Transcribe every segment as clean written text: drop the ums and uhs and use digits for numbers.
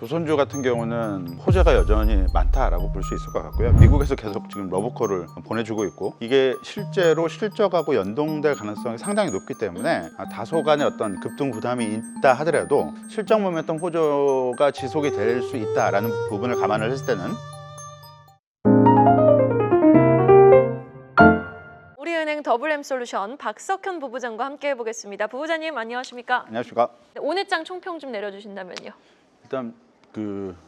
조선주 같은 경우는 호재가 여전히 많다라고 볼 수 있을 것 같고요. 미국에서 계속 지금 러브콜을 보내주고 있고, 이게 실제로 실적하고 연동될 가능성이 상당히 높기 때문에 다소간의 어떤 급등 부담이 있다 하더라도 실적 모멘텀 호조가 지속이 될 수 있다라는 부분을 감안을 했을 때는 우리은행 더블엠솔루션 박석현 부부장과 함께 해보겠습니다. 부부장님 안녕하십니까? 안녕하십니까. 네, 오늘 장 총평 좀 내려주신다면요. 일단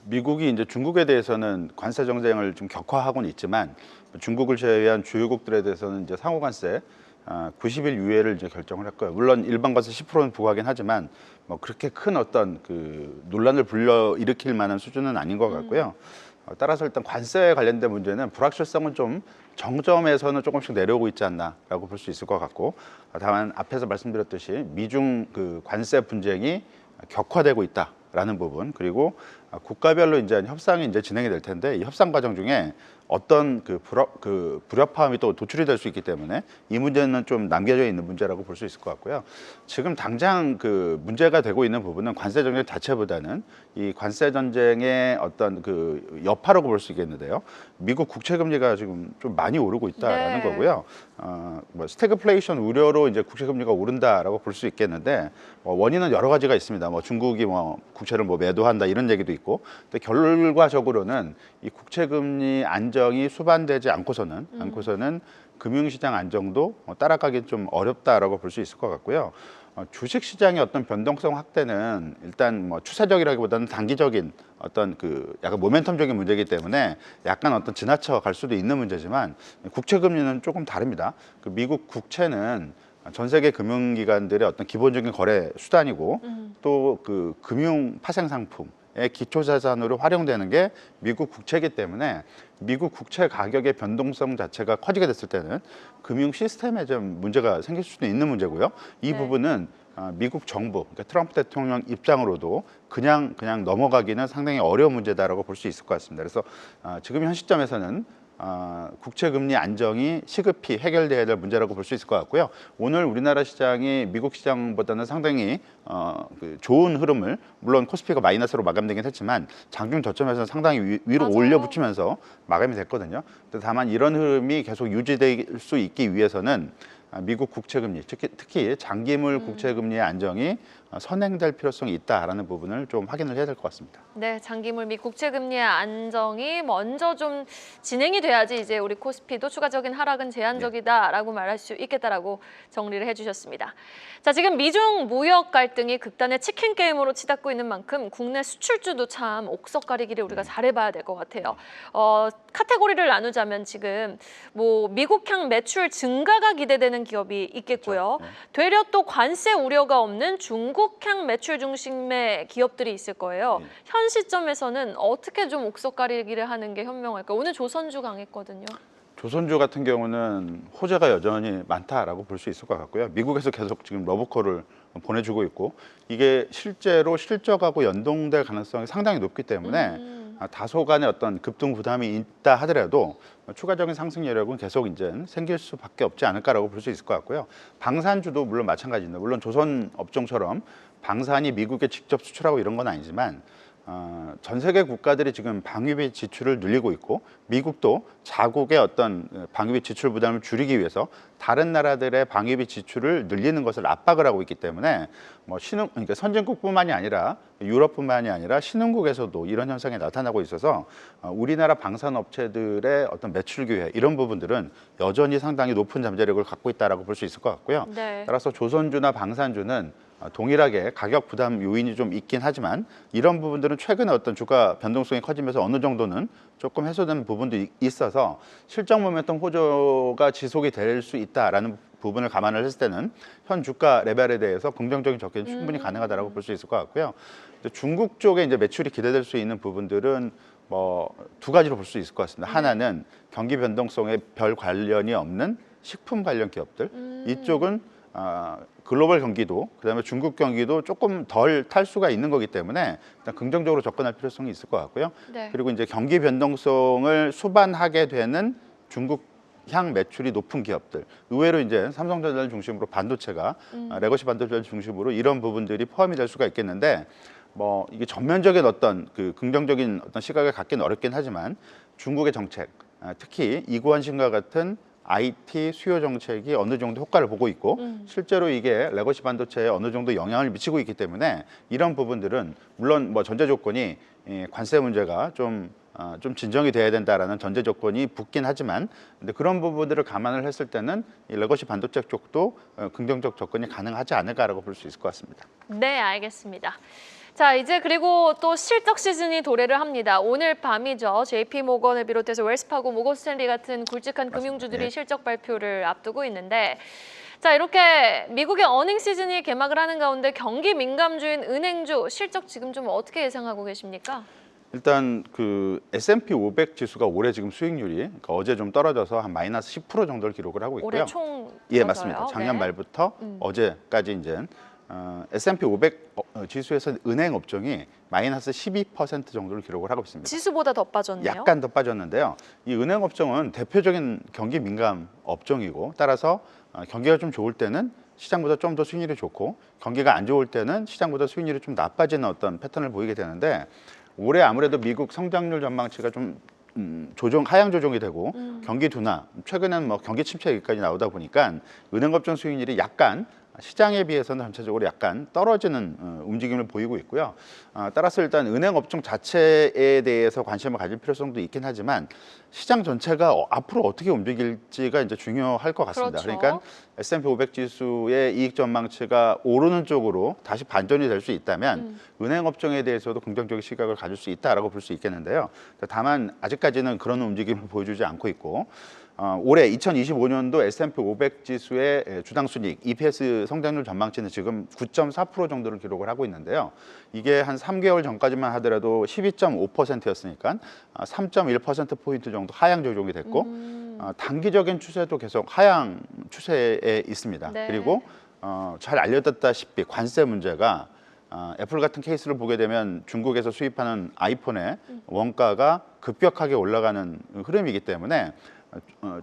미국이 이제 중국에 대해서는 관세 정쟁을 좀 격화하고는 있지만, 중국을 제외한 주요국들에 대해서는 이제 상호 관세 90일 유예를 이제 결정을 했고요. 물론 일반 관세 10%는 부과하긴 하지만 뭐 그렇게 큰 어떤 논란을 불러 일으킬 만한 수준은 아닌 것 같고요. 따라서 일단 관세에 관련된 문제는 불확실성은 좀 정점에서는 조금씩 내려오고 있지 않나라고 볼 수 있을 것 같고, 다만 앞에서 말씀드렸듯이 미중 관세 분쟁이 격화되고 있다라는 부분, 그리고 국가별로 이제 협상이 이제 진행이 될 텐데, 이 협상 과정 중에 어떤 불협화음이 또 도출이 될 수 있기 때문에 이 문제는 좀 남겨져 있는 문제라고 볼 수 있을 것 같고요. 지금 당장 문제가 되고 있는 부분은 관세 정쟁 자체보다는 이 관세 전쟁의 어떤 여파라고 볼 수 있겠는데요. 미국 국채 금리가 지금 좀 많이 오르고 있다라는 거고요. 뭐 스태그플레이션 우려로 이제 국채 금리가 오른다라고 볼 수 있겠는데, 원인은 여러 가지가 있습니다. 뭐 중국이 국채를 매도한다 이런 얘기도 있고, 근데 결과적으로는 이 국채 금리 안정이 수반되지 않고서는 금융시장 안정도 따라가기 좀 어렵다라고 볼 수 있을 것 같고요. 주식시장의 어떤 변동성 확대는 일단 추세적이라기보다는 단기적인 어떤 약간 모멘텀적인 문제이기 때문에 약간 어떤 지나쳐 갈 수도 있는 문제지만, 국채 금리는 조금 다릅니다. 미국 국채는 전 세계 금융기관들의 어떤 기본적인 거래 수단이고, 또 금융 파생 상품의 기초 자산으로 활용되는 게 미국 국채이기 때문에, 미국 국채 가격의 변동성 자체가 커지게 됐을 때는 금융 시스템에 좀 문제가 생길 수도 있는 문제고요. 이 부분은 미국 정부, 그러니까 트럼프 대통령 입장으로도 그냥 넘어가기는 상당히 어려운 문제다라고 볼 수 있을 것 같습니다. 그래서 지금 현 시점에서는 국채 금리 안정이 시급히 해결돼야 될 문제라고 볼 수 있을 것 같고요. 오늘 우리나라 시장이 미국 시장보다는 상당히 좋은 흐름을, 물론 코스피가 마이너스로 마감되긴 했지만 장중 저점에서는 상당히 위로 올려붙이면서 마감이 됐거든요. 다만 이런 흐름이 계속 유지될 수 있기 위해서는 미국 국채 금리, 특히 장기물 국채 금리의 안정이 선행될 필요성이 있다라는 부분을 좀 확인을 해야 될 것 같습니다. 네, 장기물 및 국채 금리의 안정이 먼저 좀 진행이 돼야지 이제 우리 코스피도 추가적인 하락은 제한적이다라고 말할 수 있겠다라고 정리를 해주셨습니다. 자, 지금 미중 무역 갈등이 극단의 치킨 게임으로 치닫고 있는 만큼 국내 수출주도 참 옥석 가리기를 우리가 잘해봐야 될 것 같아요. 카테고리를 나누자면 지금 미국향 매출 증가가 기대되는 기업이 있겠고요. 그렇죠. 되려 또 관세 우려가 없는 중국향 매출 중심의 기업들이 있을 거예요. 현 시점에서는 어떻게 좀 옥석 가리기를 하는 게 현명할까요? 오늘 조선주 강했거든요. 조선주 같은 경우는 호재가 여전히 많다라고 볼 수 있을 것 같고요. 미국에서 계속 지금 러브콜을 보내주고 있고, 이게 실제로 실적하고 연동될 가능성이 상당히 높기 때문에 다소간의 어떤 급등 부담이 있다 하더라도 추가적인 상승 여력은 계속 이제 생길 수밖에 없지 않을까라고 볼 수 있을 것 같고요. 방산주도 물론 마찬가지입니다. 물론 조선 업종처럼 방산이 미국에 직접 수출하고 이런 건 아니지만, 전 세계 국가들이 지금 방위비 지출을 늘리고 있고, 미국도 자국의 어떤 방위비 지출 부담을 줄이기 위해서 다른 나라들의 방위비 지출을 늘리는 것을 압박을 하고 있기 때문에, 그러니까 선진국뿐만이 아니라 유럽뿐만이 아니라 신흥국에서도 이런 현상이 나타나고 있어서 우리나라 방산업체들의 어떤 매출 기회, 이런 부분들은 여전히 상당히 높은 잠재력을 갖고 있다라고 볼 수 있을 것 같고요. 따라서 조선주나 방산주는 동일하게 가격 부담 요인이 좀 있긴 하지만, 이런 부분들은 최근에 어떤 주가 변동성이 커지면서 어느 정도는 조금 해소된 부분도 있어서 실적 모멘텀 호조가 지속이 될 수 있다라는 부분을 감안을 했을 때는 현 주가 레벨에 대해서 긍정적인 접근이 충분히 가능하다라고 볼 수 있을 것 같고요. 중국 쪽에 이제 매출이 기대될 수 있는 부분들은 두 가지로 볼 수 있을 것 같습니다. 하나는 경기 변동성에 별 관련이 없는 식품 관련 기업들, 이쪽은 글로벌 경기도, 그다음에 중국 경기도 조금 덜 탈 수가 있는 거기 때문에 일단 긍정적으로 접근할 필요성이 있을 것 같고요. 그리고 이제 경기 변동성을 수반하게 되는 중국향 매출이 높은 기업들, 의외로 이제 삼성전자를 중심으로 반도체가 레거시 반도체를 중심으로 이런 부분들이 포함이 될 수가 있겠는데, 뭐 이게 전면적인 어떤 그 긍정적인 어떤 시각을 갖기는 어렵긴 하지만 중국의 정책, 특히 이구환신과 같은 IT 수요 정책이 어느 정도 효과를 보고 있고 실제로 이게 레거시 반도체에 어느 정도 영향을 미치고 있기 때문에 이런 부분들은 물론 뭐 전제 조건이 관세 문제가 좀 진정이 돼야 된다라는 전제 조건이 붙긴 하지만 근데 그런 부분들을 감안을 했을 때는 이 레거시 반도체 쪽도 긍정적 접근이 가능하지 않을까라고 볼 수 있을 것 같습니다. 네, 알겠습니다. 자, 이제 그리고 또 실적 시즌이 도래를 합니다. 오늘 밤이죠. JP 모건을 비롯해서 웰스파고, 모건 스탠리 같은 굵직한 금융주들이 예. 실적 발표를 앞두고 있는데 자, 이렇게 미국의 어닝 시즌이 개막을 하는 가운데 경기 민감주인 은행주 실적 지금 좀 어떻게 예상하고 계십니까? 일단 그 S&P 500 지수가 올해 지금 수익률이 그러니까 어제 좀 떨어져서 한 마이너스 10% 정도를 기록을 하고 있고요. 올해 총 예, 들어서요? 맞습니다. 작년 네. 말부터 어제까지 이제 S&P 500 지수에서 은행 업종이 마이너스 12% 정도를 기록을 하고 있습니다. 지수보다 더 빠졌네요. 약간 더 빠졌는데요. 이 은행 업종은 대표적인 경기 민감 업종이고 따라서 경기가 좀 좋을 때는 시장보다 좀 더 수익률이 좋고 경기가 안 좋을 때는 시장보다 수익률이 좀 나빠지는 어떤 패턴을 보이게 되는데 올해 아무래도 미국 성장률 전망치가 좀 하향 조정이 되고 경기 둔화, 최근에는 뭐 경기 침체 얘기까지 나오다 보니까 은행업종 수익률이 약간 시장에 비해서는 전체적으로 약간 떨어지는 움직임을 보이고 있고요. 따라서 일단 은행업종 자체에 대해서 관심을 가질 필요성도 있긴 하지만 시장 전체가 앞으로 어떻게 움직일지가 이제 중요할 것 같습니다. 그렇죠. 그러니까 S&P 500 지수의 이익 전망치가 오르는 쪽으로 다시 반전이 될 수 있다면 은행업종에 대해서도 긍정적인 시각을 가질 수 있다라고 볼 수 있겠는데요. 다만 아직까지는 그런 움직임을 보여주지 않고 있고 올해 2025년도 S&P 500 지수의 주당 순이익 EPS 성장률 전망치는 지금 9.4% 정도를 기록을 하고 있는데요. 이게 한 3개월 전까지만 하더라도 12.5%였으니까 3.1% 포인트 정도 하향 조정이 됐고 단기적인 추세도 계속 하향 추세에 있습니다. 네. 그리고 잘 알려졌다시피 관세 문제가 애플 같은 케이스를 보게 되면 중국에서 수입하는 아이폰의 원가가 급격하게 올라가는 흐름이기 때문에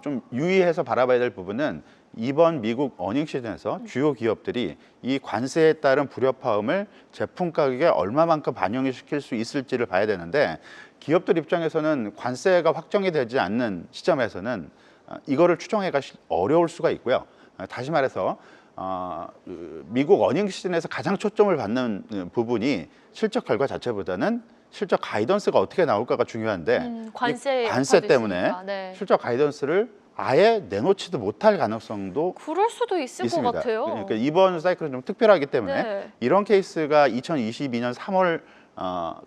좀 유의해서 바라봐야 될 부분은 이번 미국 어닝 시즌에서 주요 기업들이 이 관세에 따른 불협화음을 제품 가격에 얼마만큼 반영을 시킬 수 있을지를 봐야 되는데 기업들 입장에서는 관세가 확정이 되지 않는 시점에서는 이거를 추정하기가 어려울 수가 있고요. 다시 말해서 미국 어닝 시즌에서 가장 초점을 받는 부분이 실적 결과 자체보다는 실적 가이던스가 어떻게 나올까가 중요한데 관세 때문에 있으니까, 네. 실적 가이던스를 아예 내놓지도 못할 가능성도 그럴 수도 있을 있습니다. 것 같아요. 그러니까 이번 사이클은 좀 특별하기 때문에 네. 이런 케이스가 2022년 3월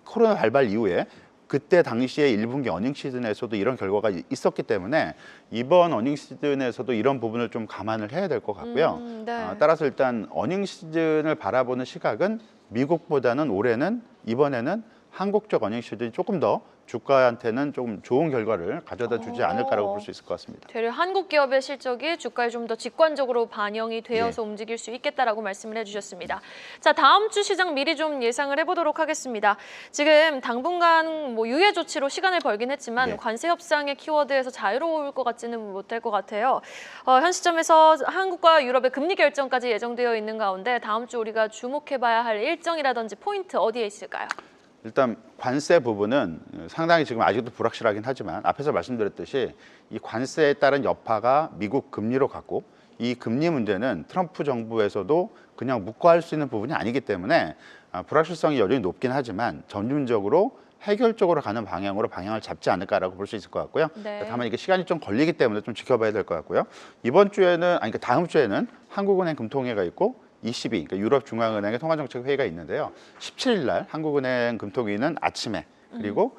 코로나 발발 이후에 그때 당시에 1분기 어닝 시즌에서도 이런 결과가 있었기 때문에 이번 어닝 시즌에서도 이런 부분을 좀 감안을 해야 될 것 같고요. 네. 따라서 일단 어닝 시즌을 바라보는 시각은 미국보다는 올해는 이번에는 한국적 어닝 시즌이 조금 더 주가한테는 좀 좋은 결과를 가져다 주지 않을까라고 볼 수 있을 것 같습니다. 되려 한국 기업의 실적이 주가에 좀 더 직관적으로 반영이 되어서 움직일 수 있겠다라고 말씀을 해주셨습니다. 자, 다음 주 시장 미리 좀 예상을 해보도록 하겠습니다. 지금 당분간 뭐 유예 조치로 시간을 벌긴 했지만 관세 협상의 키워드에서 자유로울 것 같지는 못할 것 같아요. 현 시점에서 한국과 유럽의 금리 결정까지 예정되어 있는 가운데 다음 주 우리가 주목해봐야 할 일정이라든지 포인트 어디에 있을까요? 일단 관세 부분은 상당히 지금 아직도 불확실하긴 하지만 앞에서 말씀드렸듯이 이 관세에 따른 여파가 미국 금리로 갔고 이 금리 문제는 트럼프 정부에서도 그냥 묵과할 수 있는 부분이 아니기 때문에 불확실성이 여전히 높긴 하지만 점진적으로 해결적으로 가는 방향을 잡지 않을까라고 볼 수 있을 것 같고요. 네. 다만 이게 시간이 좀 걸리기 때문에 좀 지켜봐야 될 것 같고요. 이번 주에는 그러니까 다음 주에는 한국은행 금통위가 있고 ECB, 그러니까 유럽 중앙은행의 통화정책 회의가 있는데요. 17일 날 한국은행 금통위는 아침에 그리고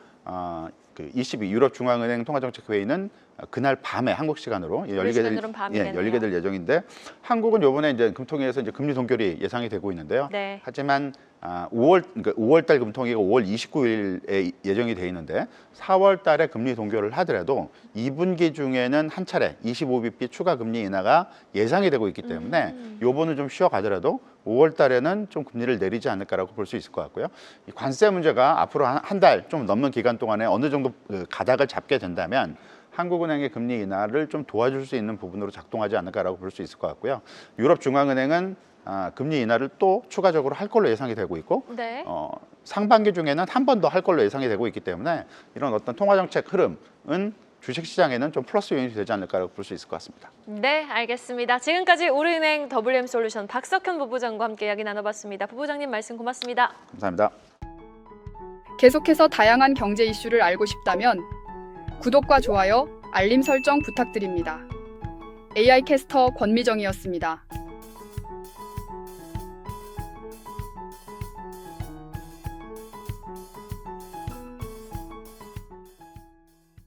그 ECB 유럽 중앙은행 통화정책 회의는 그날 밤에 한국 시간으로 열리게 될 예정인데 한국은 이번에 이제 금통위에서 이제 금리 동결이 예상이 되고 있는데요. 네. 하지만 5월달 금통위가 5월 29일에 예정이 돼 있는데 4월달에 금리 동결을 하더라도 2분기 중에는 한 차례 25bp 추가 금리 인하가 예상이 되고 있기 때문에 요번은 좀 쉬어가더라도 5월달에는 좀 금리를 내리지 않을까라고 볼 수 있을 것 같고요. 이 관세 문제가 앞으로 한 달 좀 넘는 기간 동안에 어느 정도 가닥을 잡게 된다면 한국은행의 금리 인하를 좀 도와줄 수 있는 부분으로 작동하지 않을까라고 볼 수 있을 것 같고요. 유럽 중앙은행은 금리 인하를 또 추가적으로 할 걸로 예상이 되고 있고 네. 상반기 중에는 한 번 더 할 걸로 예상이 되고 있기 때문에 이런 어떤 통화 정책 흐름은 주식시장에는 좀 플러스 요인이 되지 않을까라고 볼 수 있을 것 같습니다. 네, 알겠습니다. 지금까지 우리은행 WM솔루션 박석현 부부장과 함께 이야기 나눠봤습니다. 부부장님 말씀 고맙습니다. 감사합니다. 계속해서 다양한 경제 이슈를 알고 싶다면 구독과 좋아요, 알림 설정 부탁드립니다. AI 캐스터 권미정이었습니다.